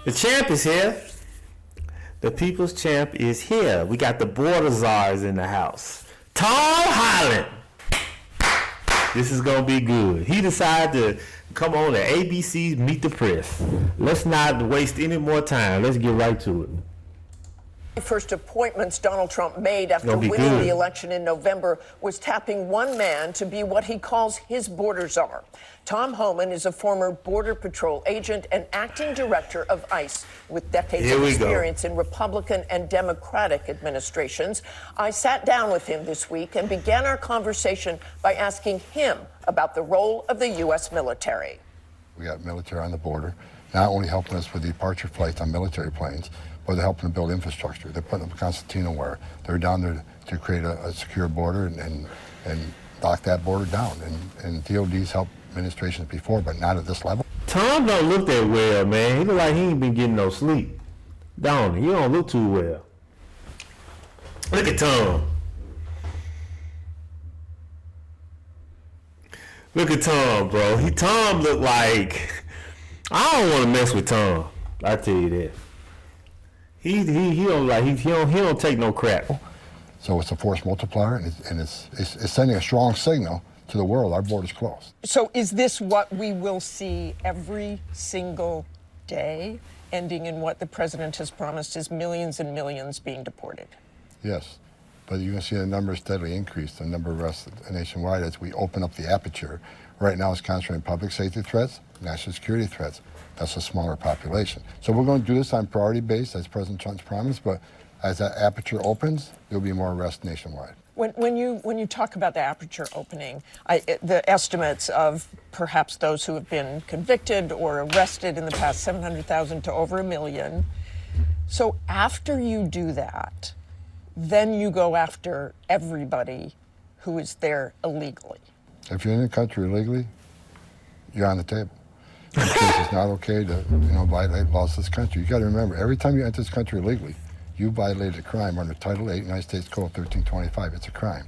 The champ is here. The people's champ is here. We got the border czars in the house. Tom Holland. This is going to be good. He decided to come on to ABC's Meet the Press. Let's not waste any more time. Let's get right to it. First appointments Donald Trump made after winning the election in November was tapping one man to be what he calls his border czar. Tom Homan is a former Border Patrol agent and acting director of ICE with decades of experience in Republican and Democratic administrations. I sat down with him this week and began our conversation by asking him about the role of the U.S. military. We got military on the border, not only helping us with departure flights on military planes, but they're helping to build infrastructure. They're putting up Constantino where they're down there to create a secure border and lock that border down. And DOD's helped administrations before, but not at this level. Tom don't look that well, man. He look like he ain't been getting no sleep. Don't he? He don't look too well. Look at Tom. Look at Tom, bro. Tom look like, I don't want to mess with Tom. I tell you that. He don't take no crap. So it's a force multiplier, and it's sending a strong signal to the world. Our border's closed. So is this what we will see every single day, ending in what the president has promised is millions and millions being deported? Yes, but you're going to see the numbers steadily increase, the number of arrests nationwide as we open up the aperture. Right now it's concentrating public safety threats, national security threats. That's a smaller population. So we're going to do this on priority base, as President Trump's promised, but as that aperture opens, there'll be more arrests nationwide. When you talk about the aperture opening, the estimates of perhaps those who have been convicted or arrested in the past, 700,000 to over 1 million. So after you do that, then you go after everybody who is there illegally. If you're in the country illegally, you're on the table. Because it's not okay to violate laws of this country. You got to remember, every time you enter this country illegally, you violated a crime under Title 8 United States Code 1325. It's a crime.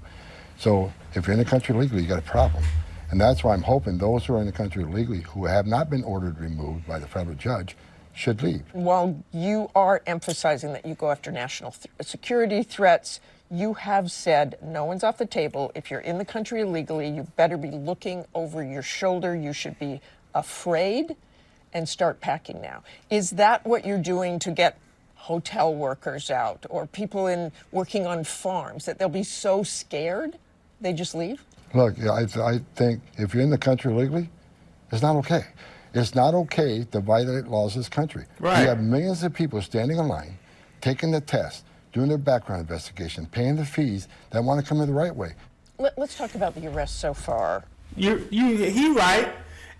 So if you're in the country illegally, you got a problem. And that's why I'm hoping those who are in the country illegally who have not been ordered removed by the federal judge should leave. While you are emphasizing that you go after national security threats, you have said no one's off the table. If you're in the country illegally, you better be looking over your shoulder. You should be afraid and start packing now. Is that what you're doing to get hotel workers out or people working on farms, that they'll be so scared they just leave? Look, I think if you're in the country illegally, it's not okay. It's not okay to violate laws of this country. Right. You have millions of people standing in line, taking the test, doing their background investigation, paying the fees that want to come in the right way. Let's talk about the arrests so far. He right.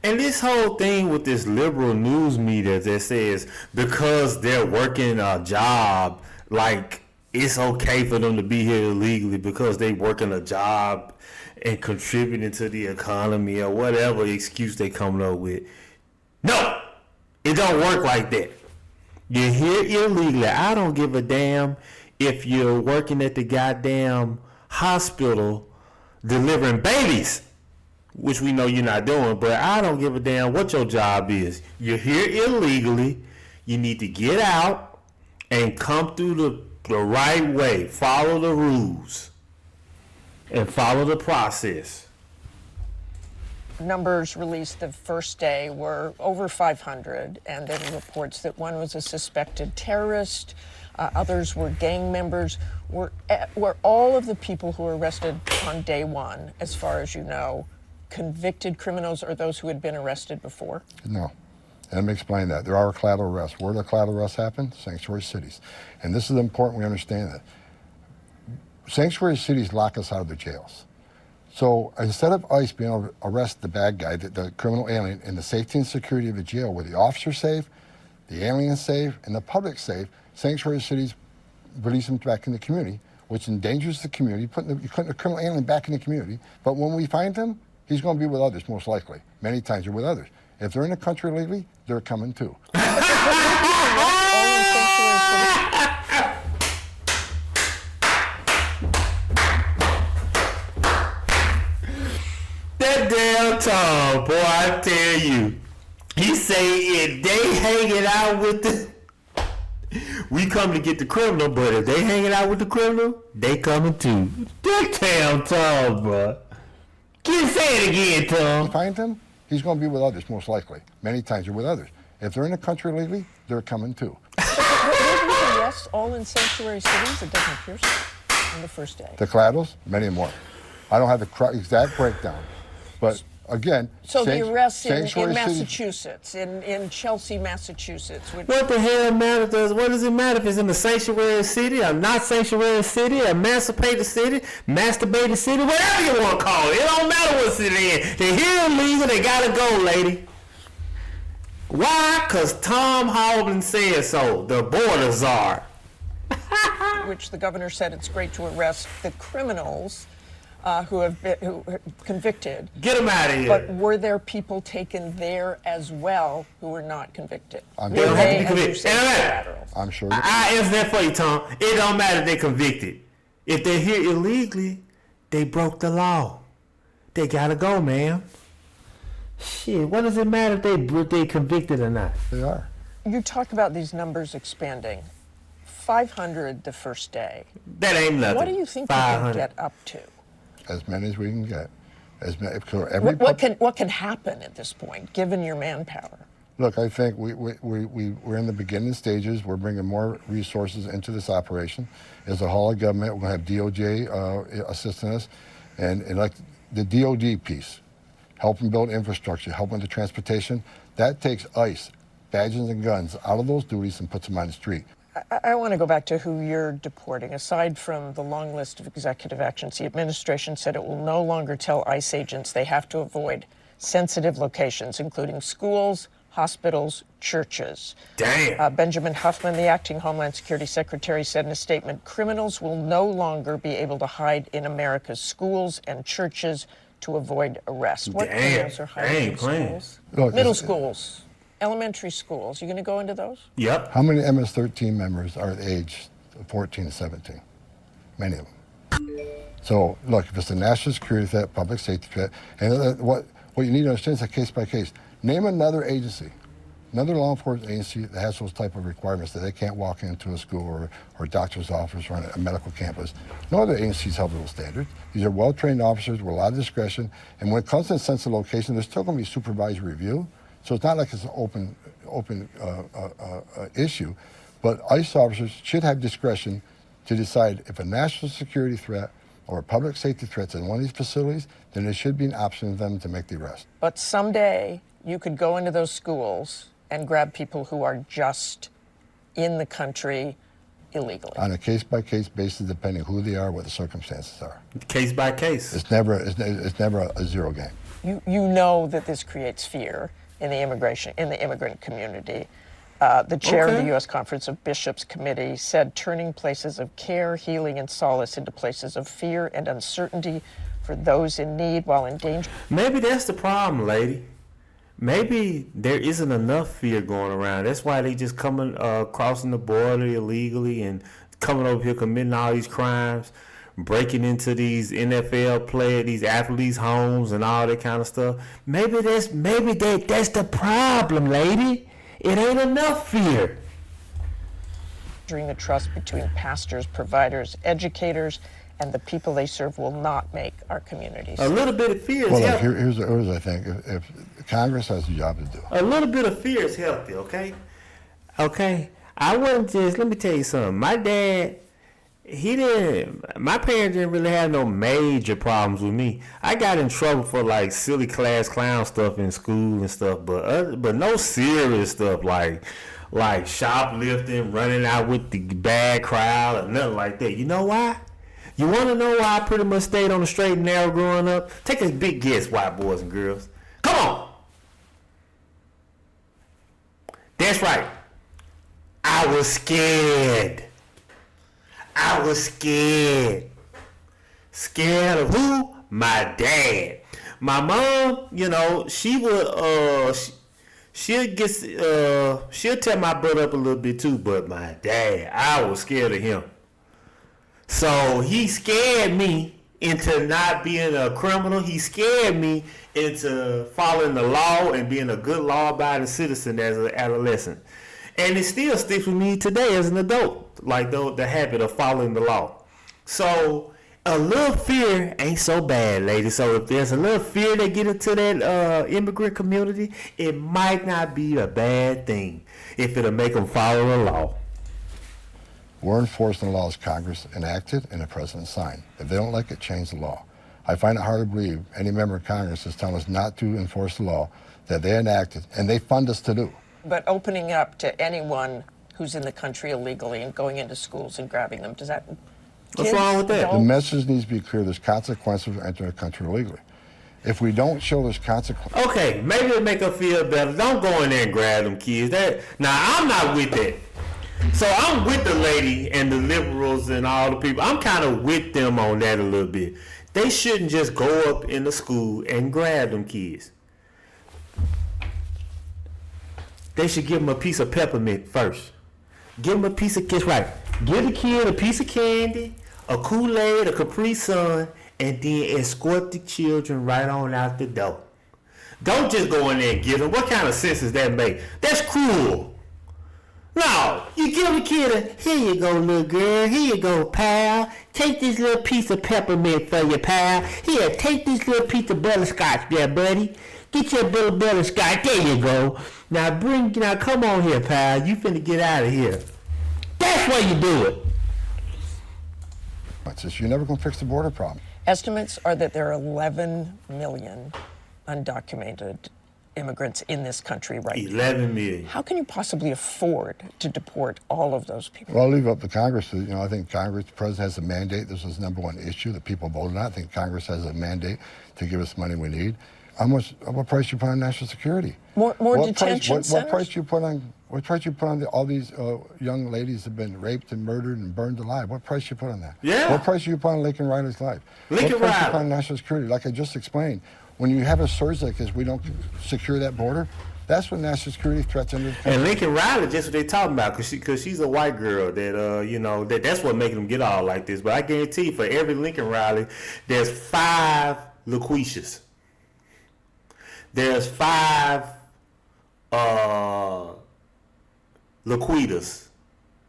And this whole thing with this liberal news media that says because they're working a job, like it's okay for them to be here illegally because they working a job and contributing to the economy or whatever excuse they coming up with. No, it don't work like that. You're here illegally. I don't give a damn if you're working at the goddamn hospital delivering babies, which we know you're not doing, but I don't give a damn what your job is. You're here illegally. You need to get out and come through the right way. Follow the rules and follow the process. Numbers released the first day were over 500, and there were reports that one was a suspected terrorist, others were gang members. Were all of the people who were arrested on day one, as far as you know, convicted criminals or those who had been arrested before? No. And let me explain that. There are collateral arrests. Where do collateral arrests happen? Sanctuary cities. And this is important we understand that. Sanctuary cities lock us out of the jails. So instead of ICE being able to arrest the bad guy, the criminal alien, in the safety and security of a jail where the officer's safe, the alien's safe, and the public's safe, sanctuary cities release them back in the community, which endangers the community, putting the criminal alien back in the community. But when we find him, he's going to be with others, most likely. Many times they're with others. If they're in the country illegally, they're coming too. That damn Tom, boy, I tell you. He say if they hanging out with the, we come to get the criminal, but if they hanging out with the criminal, they coming too. Damn, Tom, bro. Say it again, Tom. Find him, he's going to be with others, most likely. Many times they're with others. If they're in the country illegally, they're coming too. Were these arrests all in sanctuary cities? It doesn't appear so on the first day. The collaterals, many more. I don't have the exact breakdown, but again, so the arrests in cities, Massachusetts, in Chelsea, Massachusetts. What the hell matters? What does it matter if it's in a sanctuary city, a not sanctuary city, a emancipated city, masturbated city, whatever you want to call it? It don't matter what city they're in. They're here illegal. They gotta go, lady. Why? Cause Tom Homan said so. The border czar. Which the governor said it's great to arrest the criminals who are convicted. Get them out of here. But were there people taken there as well who were not convicted? I'm They don't have to be as you convicted. say, I'm sure. I answer that for you, Tom. It don't matter if they're convicted. If they're here illegally, they broke the law. They gotta go, man. Shit, what does it matter if they convicted or not? They are. You talk about these numbers expanding. 500 the first day. That ain't nothing. What do you think you can get up to? As many as we can get. As many, so What can happen at this point, given your manpower? Look, I think we're in the beginning stages. We're bringing more resources into this operation. As a whole of government, we're going to have DOJ assisting us. And like the DOD piece, helping build infrastructure, helping the transportation, that takes ICE, badges and guns out of those duties and puts them on the street. I want to go back to who you're deporting. Aside from the long list of executive actions, the administration said it will no longer tell ICE agents they have to avoid sensitive locations, including schools, hospitals, churches. Damn. Benjamin Huffman, the acting Homeland Security Secretary, said in a statement, criminals will no longer be able to hide in America's schools and churches to avoid arrest. What criminals are hiding in schools? Look, Middle schools. Elementary schools. You going to go into those? Yep. How many MS-13 members are the age of 14 to 17? Many of them. So, look, if it's a national security threat, public safety threat, and what you need to understand is a case by case. Name another agency, another law enforcement agency that has those type of requirements that they can't walk into a school or a doctor's office or on a medical campus. No other agencies have those standards. These are well-trained officers with a lot of discretion, and when it comes to sensitive location, there's still going to be supervisory review. So it's not like it's an open issue, but ICE officers should have discretion to decide if a national security threat or a public safety threat's in one of these facilities, then there should be an option for them to make the arrest. But someday you could go into those schools and grab people who are just in the country illegally. On a case-by-case basis, depending who they are, what the circumstances are. Case by case. It's never a zero game. You know that this creates fear in the immigrant community. The chair of the U.S. Conference of Bishops Committee said turning places of care, healing, and solace into places of fear and uncertainty for those in need while in danger. Maybe that's the problem, lady. Maybe there isn't enough fear going around. That's why they just coming crossing the border illegally and coming over here committing all these crimes, breaking into these NFL players, these athletes' homes and all that kind of stuff. Maybe that's the problem, lady. It ain't enough fear. During the trust between pastors, providers, educators, and the people they serve will not make our communities. A little bit of fear is Well, healthy. here's I think, if Congress has a job to do. A little bit of fear is healthy, okay? Okay? I wasn't just, let me tell you something. My dad, my parents didn't really have no major problems with me. I got in trouble for like silly class clown stuff in school and stuff, but no serious stuff like shoplifting, running out with the bad crowd or nothing like that. You know why? You want to know why I pretty much stayed on the straight and narrow growing up? Take a big guess, white boys and girls. Come on. That's right. I was scared. Scared of who? My dad. My mom, you know, she would she'll tear my butt up a little bit too, but my dad, I was scared of him. So he scared me into not being a criminal. He scared me into following the law and being a good law-abiding citizen as an adolescent. And it still sticks with me today as an adult, like the habit of following the law. So a little fear ain't so bad, ladies. So if there's a little fear that get into that immigrant community, it might not be a bad thing if it'll make them follow the law. We're enforcing the laws Congress enacted and the president signed. If they don't like it, change the law. I find it hard to believe any member of Congress is telling us not to enforce the law that they enacted and they fund us to do. But opening up to anyone who's in the country illegally and going into schools and grabbing them, does that... What's wrong with that? The message needs to be clear. There's consequences for entering the country illegally. If we don't show there's consequences... Okay, maybe it'll make her feel better. Don't go in there and grab them kids. Now, I'm not with that. So I'm with the lady and the liberals and all the people. I'm kind of with them on that a little bit. They shouldn't just go up in the school and grab them kids. They should give them a piece of peppermint first. Give them a piece of kiss, right? Give the kid a piece of candy, a Kool-Aid, a Capri Sun, and then escort the children right on out the door. Don't just go in there and get them. What kind of sense does that make? That's cruel. No, you give the kid here you go, little girl. Here you go, pal. Take this little piece of peppermint for your pal. Here, take this little piece of butterscotch there, buddy. Get your little butterscotch. There you go. Now come on here, pal. You finna get out of here. That's why you do it. You're never going to fix the border problem. Estimates are that there are 11 million undocumented immigrants in this country right now. 11 million. How can you possibly afford to deport all of those people? Well, I'll leave it up to Congress. I think Congress, the president has a mandate. This is the number 1 issue that people voted on. I think Congress has a mandate to give us money we need. What price you put on national security? More detention centers? What price you put on? What price you put on all these young ladies that have been raped and murdered and burned alive? What price you put on that? Yeah. What price you put on Lincoln Riley's life? What price you put on national security? Like I just explained, when you have a surge like this, we don't secure that border. That's what national security threats into the country. And Lincoln Riley, just what they talking about, because she's a white girl that that's what making them get all like this. But I guarantee you, for every Lincoln Riley, there's 5 LaQuishas. There's 5 Laquitas.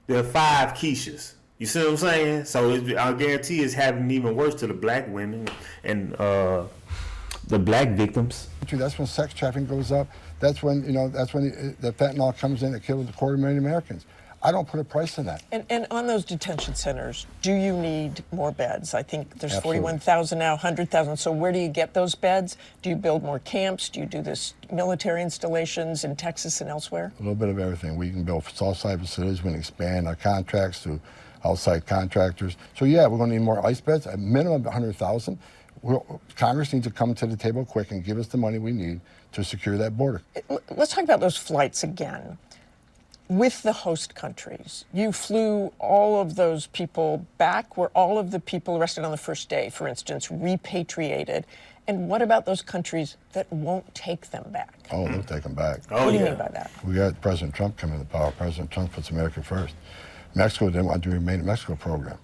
There are 5 Keishas. You see what I'm saying? So I guarantee it's happening even worse to the black women and the black victims. That's when sex trafficking goes up. That's when the fentanyl comes in that kills 250,000 Americans. I don't put a price on that. And on those detention centers, do you need more beds? I think there's Absolutely. 41,000 now, 100,000. So where do you get those beds? Do you build more camps? Do you do this military installations in Texas and elsewhere? A little bit of everything. We can build Southside facilities. We can expand our contracts to outside contractors. So yeah, we're going to need more ICE beds, a minimum of 100,000. Congress needs to come to the table quick and give us the money we need to secure that border. Let's talk about those flights again. With the host countries, you flew all of those people back. Were all of the people arrested on the first day, for instance, repatriated? And what about those countries that won't take them back? Oh, they'll take them back. What do you mean by that? We got President Trump coming to power. President Trump puts America first. Mexico didn't want to remain in Mexico program.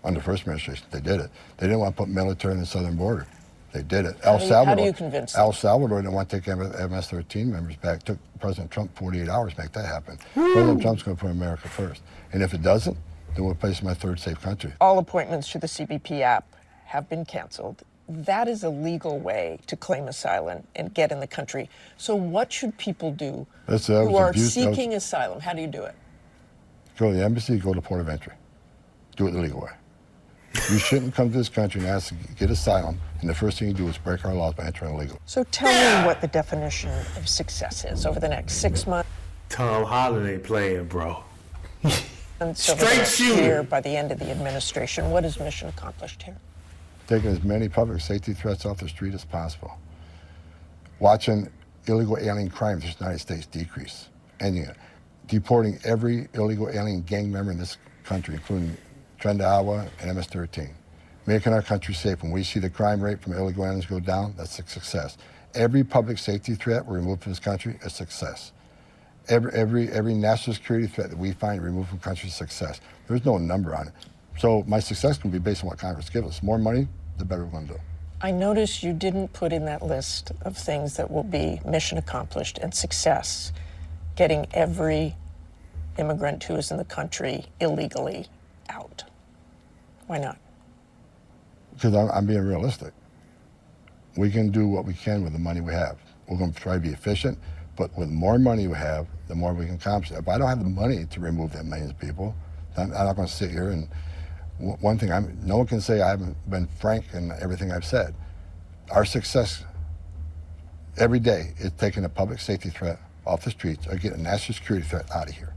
Under the first administration, they did it. They didn't want to put military in the southern border. They did it. How do you convince them? El Salvador didn't want to take MS-13 members back. It took President Trump 48 hours to make that happen. President Trump's going to put America first. And if it doesn't, then we'll place my 3rd safe country. All appointments to the CBP app have been canceled. That is a legal way to claim asylum and get in the country. So what should people do who are seeking asylum? How do you do it? Go to the embassy, go to port of entry. Do it the legal way. You shouldn't come to this country and ask to get asylum, and the first thing you do is break our laws by entering illegal. So tell me what the definition of success is over the next 6 months. Tom Holland ain't playing, bro. Straight shooter. By the end of the administration, what is mission accomplished here? Taking as many public safety threats off the street as possible. Watching illegal alien crime in the United States decrease. Ending it. Deporting every illegal alien gang member in this country, including Trendawa and MS-13. Making our country safe. When we see the crime rate from illegal aliens go down, that's a success. Every public safety threat we remove from this country is a success. Every national security threat that we find removed from the country is a success. There's no number on it. So my success can be based on what Congress gives us. More money the better we're going to do. I noticed you didn't put in that list of things that will be mission accomplished and success, getting every immigrant who is in the country illegally out. Why not? Because I'm being realistic. We can do what we can with the money we have. We're going to try to be efficient, but with the more money we have, the more we can accomplish. If I don't have the money to remove that millions of people, I'm not going to sit here and one thing, no one can say I haven't been frank in everything I've said. Our success every day is taking a public safety threat off the streets or getting a national security threat out of here.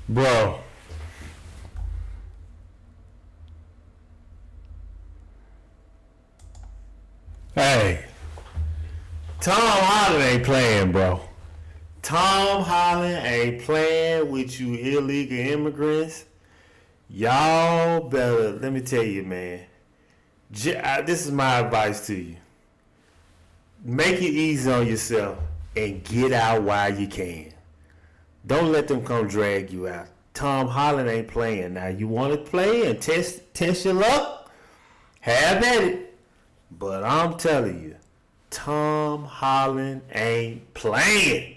Bro. Hey. Tom Holland ain't playing, bro. Tom Holland ain't playing with you illegal immigrants. Y'all better, let me tell you, man. This is my advice to you. Make it easy on yourself and get out while you can. Don't let them come drag you out. Tom Holland ain't playing. Now, you want to play and test your luck? Have at it. But I'm telling you, Tom Holland ain't playing.